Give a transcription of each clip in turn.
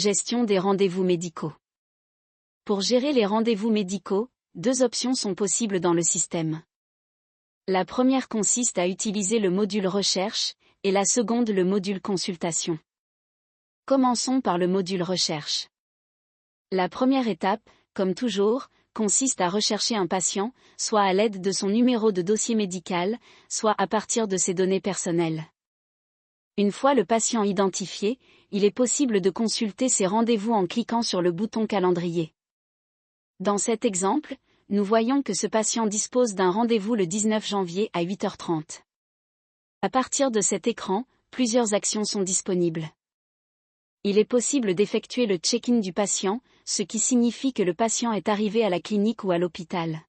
Gestion des rendez-vous médicaux. Pour gérer les rendez-vous médicaux, deux options sont possibles dans le système. La première consiste à utiliser le module recherche, et la seconde le module consultation. Commençons par le module recherche. La première étape, comme toujours, consiste à rechercher un patient, soit à l'aide de son numéro de dossier médical, soit à partir de ses données personnelles. Une fois le patient identifié, il est possible de consulter ses rendez-vous en cliquant sur le bouton calendrier. Dans cet exemple, nous voyons que ce patient dispose d'un rendez-vous le 19 janvier à 8h30. À partir de cet écran, plusieurs actions sont disponibles. Il est possible d'effectuer le check-in du patient, ce qui signifie que le patient est arrivé à la clinique ou à l'hôpital.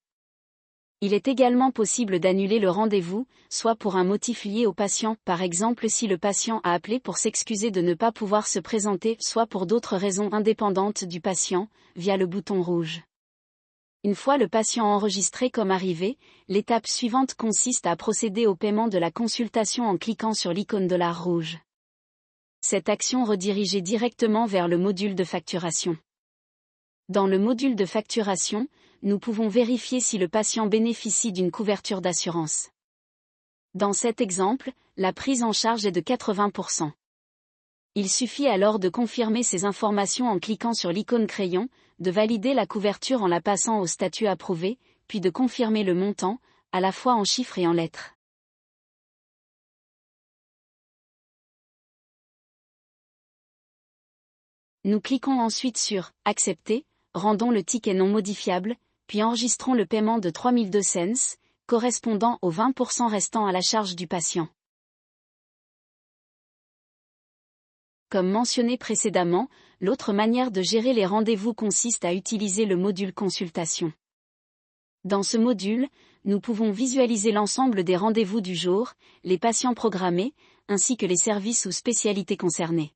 Il est également possible d'annuler le rendez-vous, soit pour un motif lié au patient, par exemple si le patient a appelé pour s'excuser de ne pas pouvoir se présenter, soit pour d'autres raisons indépendantes du patient, via le bouton rouge. Une fois le patient enregistré comme arrivé, l'étape suivante consiste à procéder au paiement de la consultation en cliquant sur l'icône $rouge. Cette action redirige directement vers le module de facturation. Dans le module de facturation, nous pouvons vérifier si le patient bénéficie d'une couverture d'assurance. Dans cet exemple, la prise en charge est de 80%. Il suffit alors de confirmer ces informations en cliquant sur l'icône crayon, de valider la couverture en la passant au statut approuvé, puis de confirmer le montant, à la fois en chiffres et en lettres. Nous cliquons ensuite sur « Accepter », rendons le ticket non modifiable, puis enregistrons le paiement de 3002 cents, correspondant aux 20% restants à la charge du patient. Comme mentionné précédemment, l'autre manière de gérer les rendez-vous consiste à utiliser le module consultation. Dans ce module, nous pouvons visualiser l'ensemble des rendez-vous du jour, les patients programmés, ainsi que les services ou spécialités concernées.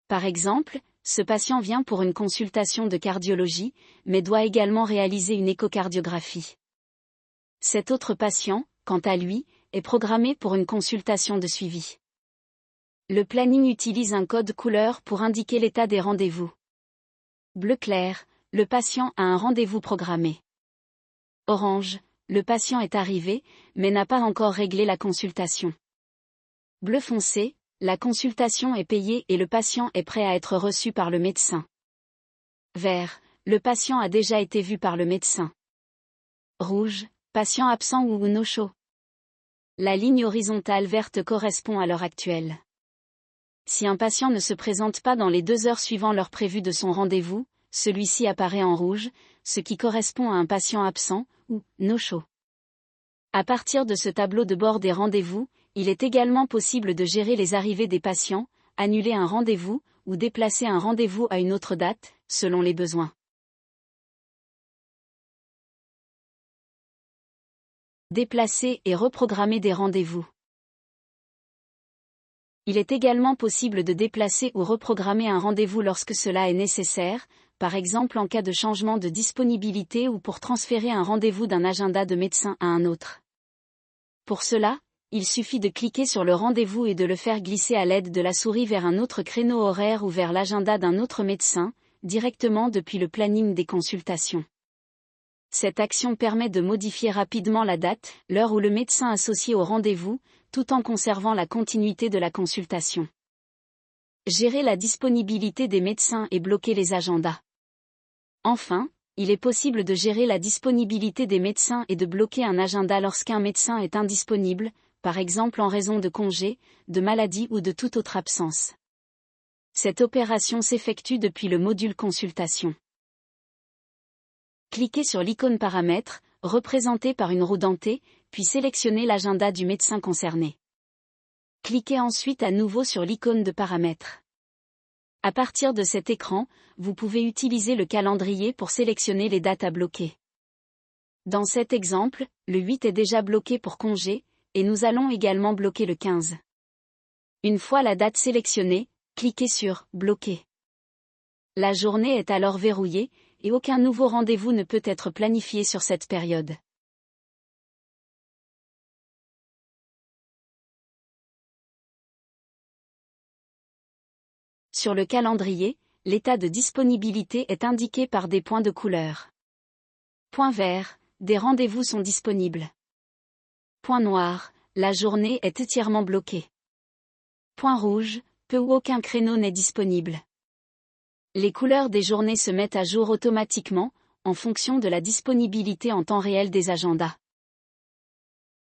Par exemple, ce patient vient pour une consultation de cardiologie, mais doit également réaliser une échocardiographie. Cet autre patient, quant à lui, est programmé pour une consultation de suivi. Le planning utilise un code couleur pour indiquer l'état des rendez-vous. Bleu clair, le patient a un rendez-vous programmé. Orange, le patient est arrivé, mais n'a pas encore réglé la consultation. Bleu foncé, la consultation est payée et le patient est prêt à être reçu par le médecin. Vert, le patient a déjà été vu par le médecin. Rouge, patient absent ou no-show. La ligne horizontale verte correspond à l'heure actuelle. Si un patient ne se présente pas dans les 2 heures suivant l'heure prévue de son rendez-vous, celui-ci apparaît en rouge, ce qui correspond à un patient absent, ou no-show. À partir de ce tableau de bord des rendez-vous, il est également possible de gérer les arrivées des patients, annuler un rendez-vous, ou déplacer un rendez-vous à une autre date, selon les besoins. Déplacer et reprogrammer des rendez-vous. Il est également possible de déplacer ou reprogrammer un rendez-vous lorsque cela est nécessaire, par exemple en cas de changement de disponibilité ou pour transférer un rendez-vous d'un agenda de médecin à un autre. Pour cela, il suffit de cliquer sur le rendez-vous et de le faire glisser à l'aide de la souris vers un autre créneau horaire ou vers l'agenda d'un autre médecin, directement depuis le planning des consultations. Cette action permet de modifier rapidement la date, l'heure ou le médecin associé au rendez-vous, tout en conservant la continuité de la consultation. Gérer la disponibilité des médecins et bloquer les agendas. Enfin, il est possible de gérer la disponibilité des médecins et de bloquer un agenda lorsqu'un médecin est indisponible, par exemple en raison de congé, de maladie ou de toute autre absence. Cette opération s'effectue depuis le module consultation. Cliquez sur l'icône paramètres, représentée par une roue dentée, puis sélectionnez l'agenda du médecin concerné. Cliquez ensuite à nouveau sur l'icône de paramètres. À partir de cet écran, vous pouvez utiliser le calendrier pour sélectionner les dates à bloquer. Dans cet exemple, le 8 est déjà bloqué pour congé, et nous allons également bloquer le 15. Une fois la date sélectionnée, cliquez sur « Bloquer ». La journée est alors verrouillée, et aucun nouveau rendez-vous ne peut être planifié sur cette période. Sur le calendrier, l'état de disponibilité est indiqué par des points de couleur. Point vert, des rendez-vous sont disponibles. Point noir, la journée est entièrement bloquée. Point rouge, peu ou aucun créneau n'est disponible. Les couleurs des journées se mettent à jour automatiquement, en fonction de la disponibilité en temps réel des agendas.